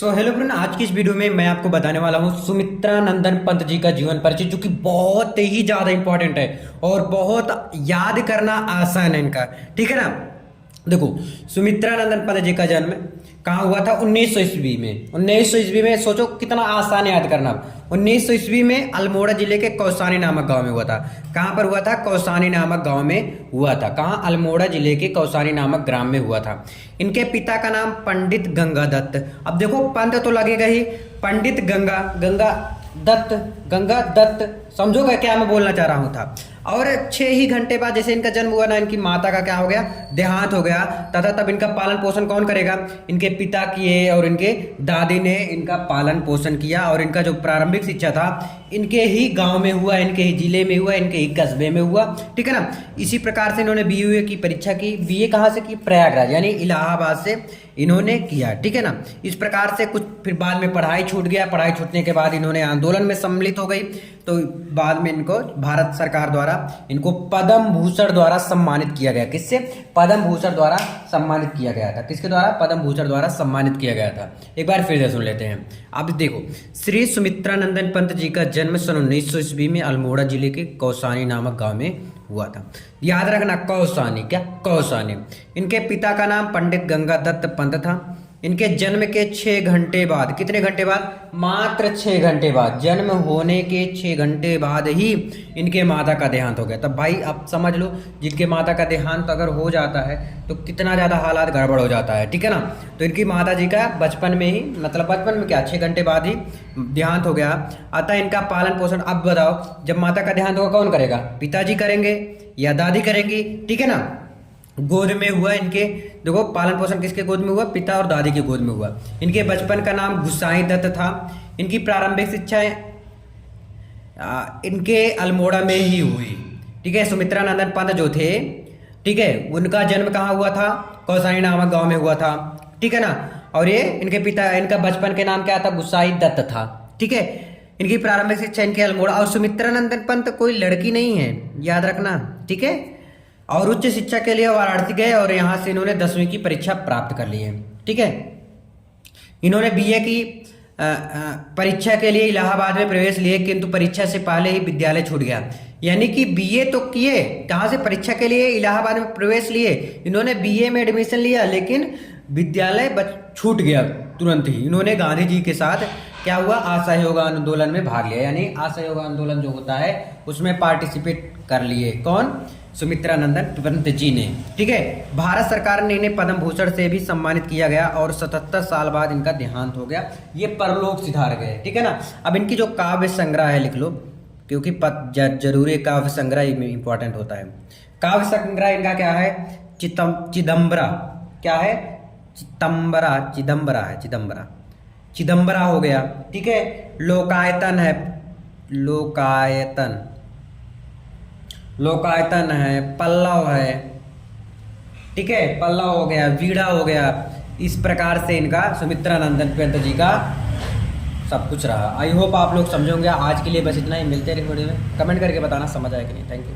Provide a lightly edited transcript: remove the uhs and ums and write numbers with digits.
Hello friend, आज की इस वीडियो में मैं आपको बताने वाला हूँ सुमित्रा नंदन पंत जी का जीवन परिचय, जो कि बहुत ही ज़्यादा इंपॉर्टेंट है और बहुत याद करना आसान है इनका। ठीक है ना। देखो, सुमित्रा नंदन पंत जी का जन्म कहाँ हुआ था? 1900 ईस्वी में। 1900 ईस्वी में सोचो कितना आसान है याद करना। 1900 ईस्वी में अल्मोड़ा जिले के कौसानी नामक गांव में हुआ था। कहाँ पर हुआ था? कौसानी नामक गांव में हुआ था। कहाँ? अल्मोड़ा जिले के कौसानी नामक ग्राम में हुआ था। इनके पिता का नाम पंडित गंगा दत्त। अब देखो, पंत तो लगेगा ही, पंडित गंगा दत्त समझोगे क्या मैं बोलना चाह रहा हूँ था। और 6 ही घंटे बाद जैसे इनका जन्म हुआ ना, इनकी माता का क्या हो गया? देहांत हो गया। तथा तब इनका पालन पोषण कौन करेगा? इनके पिता किए और इनके दादी ने इनका पालन पोषण किया। और इनका जो प्रारंभिक शिक्षा था इनके ही गांव में हुआ, इनके ही जिले में हुआ, इनके ही कस्बे में हुआ। ठीक है ना। इसी प्रकार से इन्होंने बीए की परीक्षा की। बीए कहाँ से की? प्रयागराज यानी इलाहाबाद से इन्होंने किया। ठीक है ना। इस प्रकार से कुछ फिर बाद में पढ़ाई छूट गया। पढ़ाई छूटने के बाद इन्होंने आंदोलन में सम्मिलित हो गई। तो बाद में इनको भारत सरकार द्वारा इनको पद्म भूषण द्वारा सम्मानित किया गया। किससे? पद्म भूषण द्वारा सम्मानित किया गया था। किसके द्वारा? पद्म भूषण द्वारा सम्मानित किया गया था। एक बार फिर से सुन लेते हैं। अब देखो, श्री सुमित्रा नंदन पंत जी का जन्म सन 1900 ईस्वी में अल्मोड़ा जिले के कौसानी नामक गांव में हुआ था। याद रखना, कौसानी। क्या? कौसानी। इनके पिता का नाम पंडित गंगा दत्त पंत था। इनके जन्म के 6 घंटे बाद, कितने घंटे बाद? मात्र 6 घंटे बाद, जन्म होने के 6 घंटे बाद ही इनके माता का देहांत हो गया। तब भाई अब समझ लो, जिनके माता का देहांत अगर हो जाता है तो कितना ज़्यादा हालात गड़बड़ हो जाता है। ठीक है ना। तो इनकी माता जी का बचपन में ही, मतलब बचपन में क्या, 6 घंटे बाद ही देहांत हो गया। अतः इनका पालन पोषण, अब बताओ, जब माता का देहांत होगा कौन करेगा? पिताजी करेंगे या दादी करेंगी? ठीक है ना। गोद में हुआ इनके। देखो, पालन पोषण किसके गोद में हुआ? पिता और दादी के गोद में हुआ। इनके बचपन का नाम गुसाई दत्त था। इनकी प्रारंभिक शिक्षाएं इनके अल्मोड़ा में ही हुई। ठीक है। सुमित्रा नंदन पंत जो थे, ठीक है, उनका जन्म कहाँ हुआ था? कौसानी नामक गांव में हुआ था। ठीक है ना। और ये इनके पिता, इनका बचपन के नाम क्या था? गुसाई दत्त था। ठीक है। इनकी प्रारंभिक शिक्षा इनके अल्मोड़ा। और सुमित्रा नंदन पंत कोई लड़की नहीं है, याद रखना। ठीक है। और उच्च शिक्षा के लिए वाराणसी गए और यहाँ से इन्होंने 10वीं की परीक्षा प्राप्त कर ली है। ठीक है। इन्होंने बीए की परीक्षा के लिए इलाहाबाद में प्रवेश लिए, किंतु परीक्षा से पहले ही विद्यालय छूट गया। यानी कि बीए तो किए, कहाँ से? परीक्षा के लिए इलाहाबाद में प्रवेश लिए। इन्होंने बीए में एडमिशन लिया, लेकिन विद्यालय छूट गया तुरंत ही। इन्होंने गांधी जी के साथ क्या हुआ? असहयोग आंदोलन में भाग लिया। यानी असहयोग आंदोलन जो होता है उसमें पार्टिसिपेट कर लिए। कौन? सुमित्रा नंदन पंत जी ने। ठीक है। भारत सरकार ने इन्हें पद्म भूषण से भी सम्मानित किया गया और 77 साल बाद इनका देहांत हो गया। ये परलोक सिधार गए। ठीक है ना। अब इनकी जो काव्य संग्रह है लिख लो, क्योंकि जरूरी काव्य संग्रह में इंपॉर्टेंट होता है। काव्य संग्रह इनका क्या है? चिदम्बरा। क्या है? चिदम्बरा हो गया। ठीक है। लोकायतन है, लोकायतन है, पल्लव है। ठीक है। पल्लव हो गया, वीणा हो गया। इस प्रकार से इनका सुमित्रा नंदन पंत जी का सब कुछ रहा। आई होप आप लोग समझोगे। आज के लिए बस इतना ही। मिलते रहे वीडियो में। कमेंट करके बताना समझ आया कि नहीं। Thank you.